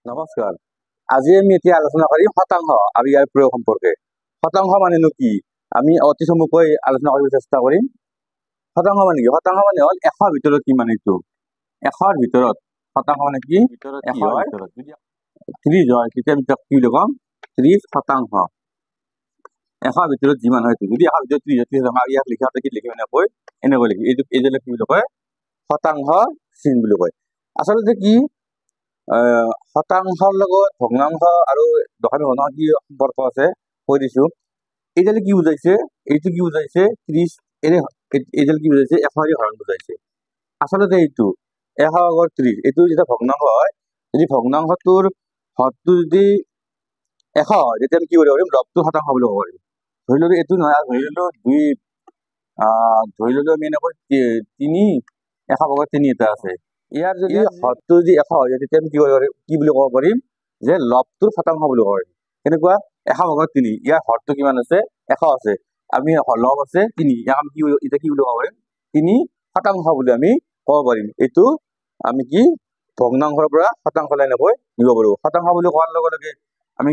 নমস্কাৰ। আজি আমি এতিয়া আলোচনা কৰিম শতাংশ আৰু ইয়াৰ প্ৰয়োগ সম্পৰ্কে। শতাংশ মানেনো কি আমি অতি চমুকৈ আলোচনা কৰিব চেষ্টা কৰিম। শতাংশ মানে কি? শতাংশ মানে হ'ল 100ৰ ভিতৰত কি মানে এইটো 100ৰ ভিতৰত শতাংশ মানে কি? 100ৰ ভিতৰত যদি 30 হয় তেতিয়া আমি তাক কি বুলি ক'ম? 30%। 100ৰ ভিতৰত যিমান হয় যদি 100ৰ ভিতৰত 30 হয় ইয়াক লিখাতে কি লিখিম এনেকৈ লিখিম। এইটো কি বুলি কয়? শতাংশ চিন বুলি কয়। আচলতে কি শতাংশৰ লগত ভগ্নাংশ আৰু দশমিক ভগ্নাংশ কি সম্পৰ্ক আছে কৈ দিছো। এইডালে কি বুজাইছে? এইটো কি বুজাইছে? 30 এইডাল কি বুজাইছে? 100 হৰণ বুজাইছে। আচলতে এইটো 100/30 এইটো যেতিয়া ভগ্নাংশ হয়, যদি ভগ্নাংশটোৰ হৰটো যদি 100 হয় তেতিয়া আমি কি কৰিব পাৰিম? লবটো শতাংশ বুলি ক'ব পাৰিম। ধৰি ললো এইটো নহয়, ধৰি ললো আমি এনেকৈ 3 100/3 এটা আছে। ইয়াৰ যদি হৰটো যদি 100 হয় তেতিয়া আমি কি বুলি ক'ব পাৰিম? যে লবটোৰ শতাংশ বুলি ক'ব পাৰিম। কেনেকুৱা? 100/3 ইয়াৰ হৰটো কিমান আছে? 100 আছে। আমি লব আছে 3, ইয়াক আমি এতিয়া কি বুলি ক'ব পাৰিম? 3% বুলি আমি ক'ব পাৰিম। এইটো আমি কি ভগ্নাংশৰ পৰা শতাংশলৈ এনেকৈ নিব পাৰো। শতাংশ বুলি কোৱাৰ লগে লগে আমি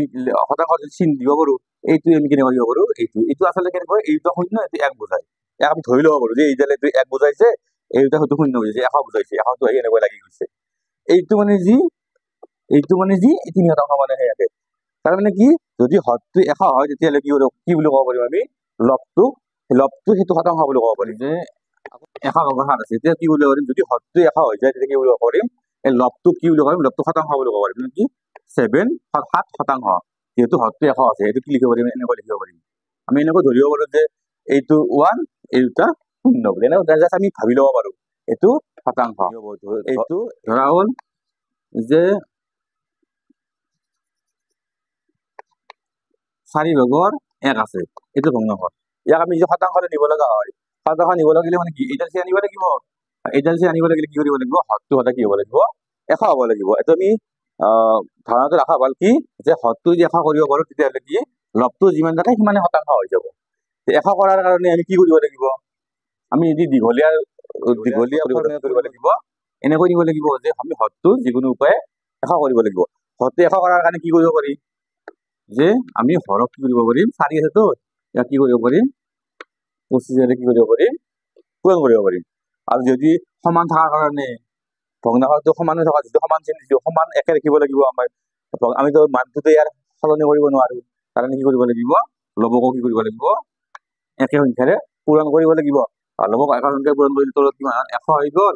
শতাংশ চিন দিব পাৰো। এইটো আমি কেনেকৈ দিব পাৰো? এইটো আচলতে কেনেকৈ? এইটো 0 এইটো 1 বুজায়। ইয়াক আমি ধৰি ল'ব পাৰো যে এইডালে 1 বুজাইছে, এইটা হয়তো 0 বুজাইছে, 100 বুজাইছে, 100টো আহি এনেকৈ লাগি গৈছে। এইটো মানে যি 3% মানে সেয়াকে। তাৰমানে কি? যদি হৰটো 100 হয় তেতিয়াহ'লে কি বুলি ক'ব পাৰিম আমি? লবটো সেইটো শতাংশ বুলি ক'ব পাৰিম। যে 100/7 আছে এতিয়া কি বুলি পাৰিম? যদি হৰটো 100 হৈ যায় তেতিয়া কি বুলি ক'ব পাৰিম? এই লবটো কি বুলি ক'ব পাৰিম? লবটো শতাংশ বুলি ক'ব পাৰিম। কি 7/7%। যিহেতু হৰটো 100 আছে এইটো কি লিখিব পাৰিম? এনেকৈ লিখিব পাৰিম। আমি এনেকৈ ধৰিব পাৰো যে এইটো 1 এই দুটা 0 বুলি। এনেকৈ জাষ্ট আমি ভাবি ল'ব পাৰো এইটো শতাংশ। এইটো ধৰা হ'ল যে 4/1 আছে, এইটো ভগ্নাংশ। ইয়াক আমি যে শতাংশলৈ নিব লগা হয়, শতাংশ নিব লাগিলে মানে কি এইডাল চি আনিব লাগিব। এইডাল চি আনিব লাগিলে কি কৰিব লাগিব? হৰটো সদায় কি হ'ব লাগিব? 100 হ'ব লাগিব। এইটো আমি ধাৰণাটো ৰখা ভাল কি যে হৰটো যদি 100 কৰিব পাৰো তেতিয়াহ'লে কি লবটো যিমান থাকে সিমানে শতাংশ হৈ যাব। 100 কৰাৰ কাৰণে আমি কি কৰিব লাগিব? আমি যদি দীঘলীয়া ফৰ্মুলা কৰিব লাগিব, এনেকৈ দিব লাগিব যে আমি হৰটো যিকোনো উপায়ে 100 কৰিব লাগিব। হৰটো 100 কৰাৰ কাৰণে কি কৰিব পাৰি? যে আমি হৰক কি কৰিব পাৰিম? 4 আছে তো ইয়াক কি কৰিব পাৰিম? 25 কি কৰিব পাৰিম? পূৰণ কৰিব পাৰিম। আৰু যদি সমান থকাৰ কাৰণে ভগ্নাংশটো সমান হৈ থকা যিটো সমান চিন দিছো সমান একে ৰাখিব লাগিব। আমিতো মানটোতো ইয়াৰ সলনি কৰিব নোৱাৰো, কাৰণে কি কৰিব লাগিব? লবকো কি কৰিব লাগিব? একে সংখ্যাৰে পূৰণ কৰিব লাগিব। আৰু লবক একে সংখ্যাৰে পূৰণ কৰিলে তলত কিমান 100 হৈ গ'ল,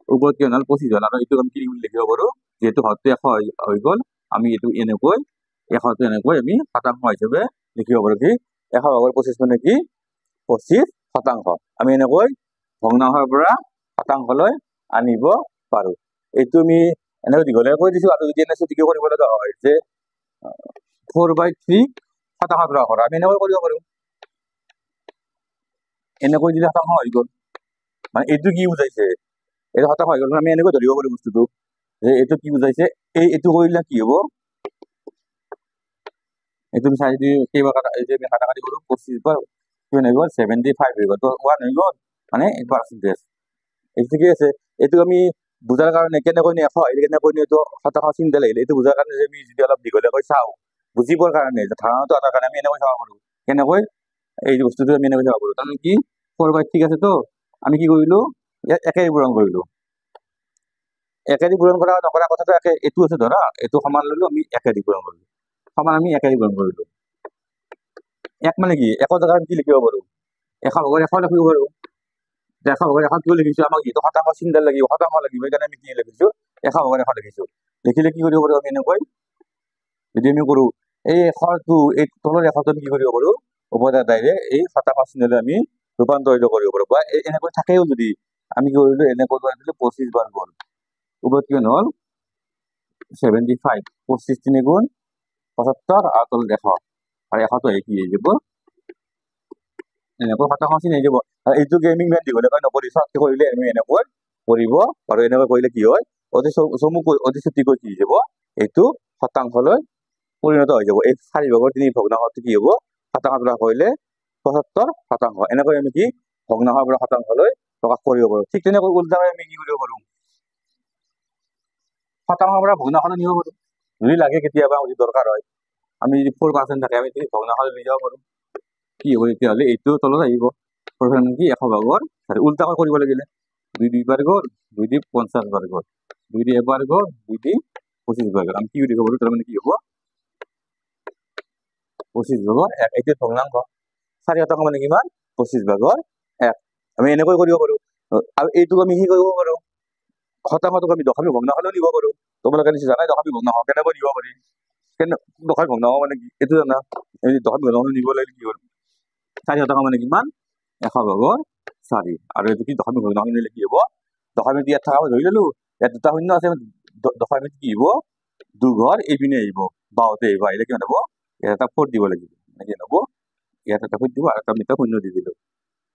ওপৰত কিমান হ'ল 25 হ'ল। আৰু এইটো আমি কি লিখিব পাৰো? যিহেতু হৰটো 100 হৈ গ'ল আমি এইটো এনেকৈ 100টো এনেকৈ আমি শতাংশ হিচাপে লিখিব পাৰো। কি 100/25 মানে কি 25%। আমি এনেকৈ ভগ্নাংশৰ পৰা শতাংশলৈ আনিব পাৰো। এইটো আমি এনেকৈ দীঘলীয়া কৈ দিছো। আৰু যদি এনে চুটিকে কৰিব লগা হয় যে 4/3 শতাংশ প্ৰকাশ কৰা, আমি এনেকৈ কৰিব পাৰো। এনেকৈ দিলে শতাংশ হৈ গ'ল। মানে এইটো কি বুজাইছে? এইটো শতাংশ হৈ গ'ল। আমি এনেকৈ ধৰিব পাৰো বস্তুটো যে এইটো কি বুজাইছে? এইটো কৰিলে কি হ'ব? এইটো আমি চাই যদি কেইবা কাটাকাটি কৰো 25 কিমান হৈ গ'ল? 75 হৈ গ'ল। তো 1 হৈ গ'ল মানে 1%। এইটো ঠিকেই আছে। এইটো আমি বুজাৰ কাৰণে কেনেকৈ নি 100 আহিলে কেনেকৈ নি এইটো শতাংশ চিন্তা লাগিলে এইটো বুজাৰ কাৰণে যে আমি যদি অলপ দীঘলীয়াকৈ চাওঁ বুজিবৰ কাৰণে ধাৰণাটো আনাৰ কাৰণে আমি এনেকৈ চাব পাৰো। কেনেকৈ? এই বস্তুটো আমি এনেকৈ চাব পাৰো। তাৰমানে কি 4/3 ঠিক আছে তো আমি কি কৰিলো? ইয়াত একেই পূৰণ কৰিলো। একেদি পূৰণ কৰা নকৰা কথাটো একে। এইটো আছে ধৰা এইটো সমান ললো আমি একেদি পূৰণ কৰিলো। সমান আমি একেদি পূৰণ কৰিলো। এক মানে কি? একৰ জেগাত কি লিখিব পাৰো? 100/100 লিখিব পাৰো। 100/100 কিয় লিখিছো? আমাক যিহেতু শতাংশ চিন্তা লাগিব, শতাংশ লাগিব, সেইকাৰণে আমি কি লিখিছো? 100/100 লিখিছো। লিখিলে কি কৰিব পাৰো আমি এনেকৈ? যদি আমি কৰো এই 100টো এই তলৰ 100টো কি কৰিব পাৰো? ওপৰত ডাইৰেক্ট এই শতাংশ চিহ্নলৈ আমি ৰূপান্তৰিত কৰিব পাৰো। বা এনেকৈ থাকেও যদি আমি কি কৰিলো? এনেকৈ কৰি দিলো 25 বাৰ গ'ল। ওপৰত কিমান হ'ল? 75। 25 3 গুণ 75 আৰু তলত 100 আৰু 100টো কি হৈ যাব? এনেকৈ শতাংশ চিন হৈ যাব। আৰু এইটো গেমিং ইমান দীঘলীয়াকৈ নকৰি চৰ্টকে কৰিলে আমি এনেকৈ কৰিব পাৰো। এনেকৈ কৰিলে কি হয়? অতি চমুকৈ অতি চুটিকৈ কি হৈ যাব? এইটো শতাংশলৈ পৰিণত হৈ যাব। এই 4/3 ভগ্নাংশটো কি হ'ব? শতাংশ প্ৰকাশ কৰিলে 75%। এনেকৈ আমি কি ভগ্নাংশৰ পৰা শতাংশলৈ প্ৰকাশ কৰিব পাৰো। ঠিক তেনেকৈ উল্টাকৈ আমি কি কৰিব পাৰো? শতাংশৰ পৰা ভগ্নাংশলৈ নিব পাৰো। যদি লাগে কেতিয়াবা যদি দৰকাৰ হয় আমি যদি 4% থাকে আমি যদি ভগ্নাংশলৈ লৈ যাব পাৰো কি হ'ব তেতিয়াহ'লে এইটো তলত আহিব 4% কি 100 ভাগৰ উল্টাকৈ কৰিব লাগিলে 2 2 বাৰ গ'ল 2 দি 50 বাৰ গ'ল 2 দি এবাৰ গ'ল 2 দি 25 বাৰ গ'ল আমি কি লিখিব পাৰো তাৰমানে কি হ'ব 25 ভাগৰ 1 এইটো ভগ্নাংশ 4 মানে কিমান 25 ভাগৰ 1 আমি এনেকৈ কৰিব পাৰো আৰু এইটো আমি কি কৰিব পাৰো শতাংশটোক আমি দশমিক ভগ্নাংশলৈ নিব পাৰো তোমালোকে নিশ্চয় জানাই দশমিক ভগ্নাংশ কেনেকৈ নিব পাৰি কেনে দশমিক ভগ্নাংশ মানে কি এইটো জানা এই দশমিক ভগ্নাংশ নিব লাগিলে কি কৰিব 4 মানে কিমান 100 ভাগৰ 4 আৰু এইটো কি দশমিক ভগ্নাংশ নিলে কি হ'ব দশমিক ইয়াত থকা ধৰি ললো ইয়াত দুটা শূন্য আছে দশমিক কি হ'ব দুঘৰ এইপিনে আহিব বাওঁতে আহিব আহিলে কিমান হ'ব ইয়াত এটা 4 দিব লাগিব মানে কি হ'ব ইয়াত এটা 4 দিব আৰু এটা মিটাৰ শূন্য দি দিলো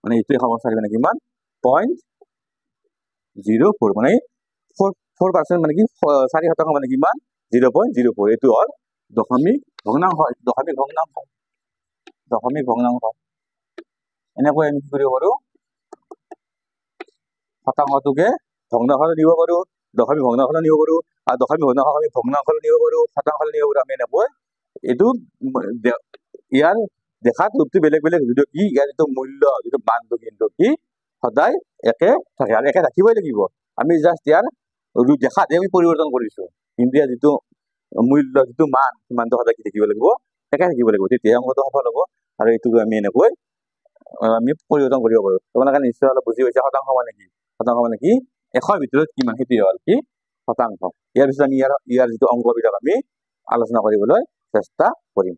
মানে এইটোৱে সমস্যা মানে কিমান 0.04 মানে 4% মানে কি 4% মানে কিমান 0.04 এইটো হ'ল দশমিক ভগ্নাংশ এনেকৈ আমি কি কৰিব পাৰো শতাংশটোকে ভগ্নাংশলৈ নিব পাৰো দশমিক ভগ্নাংশলৈ নিব পাৰো আৰু দশমিক ভগ্নাংশ আমি ভগ্নাংশলৈ নিব পাৰো শতাংশলৈ নিব পাৰো আমি এনেকৈ এইটো ইয়াৰ দেখাত ৰূপটো বেলেগ বেলেগ যদিও কি ইয়াৰ যিটো মূল্য যিটো মানটো কিন্তু কি সদায় একে থাকে আৰু একে ৰাখিবই লাগিব আমি জাষ্ট ইয়াৰ দেখাতহে আমি পৰিৱৰ্তন কৰিছো কিন্তু ইয়াৰ যিটো মূল্য যিটো মান সিমানটো সদায় কি থাকিব লাগিব একে থাকিব লাগিব তেতিয়া অংকটো সফল হ'ব আৰু এইটোক আমি এনেকৈ আমি পৰিৱৰ্তন কৰিব পাৰো তোমালোকে নিশ্চয় অলপ বুজি পাইছা শতাংশ মানে কি 100ৰ ভিতৰত কিমান সেইটো হ'ল কি শতাংশ ইয়াৰ পিছত আমি ইয়াৰ যিটো অংকবিলাক আমি আলোচনা কৰিবলৈ চেষ্টা কৰিম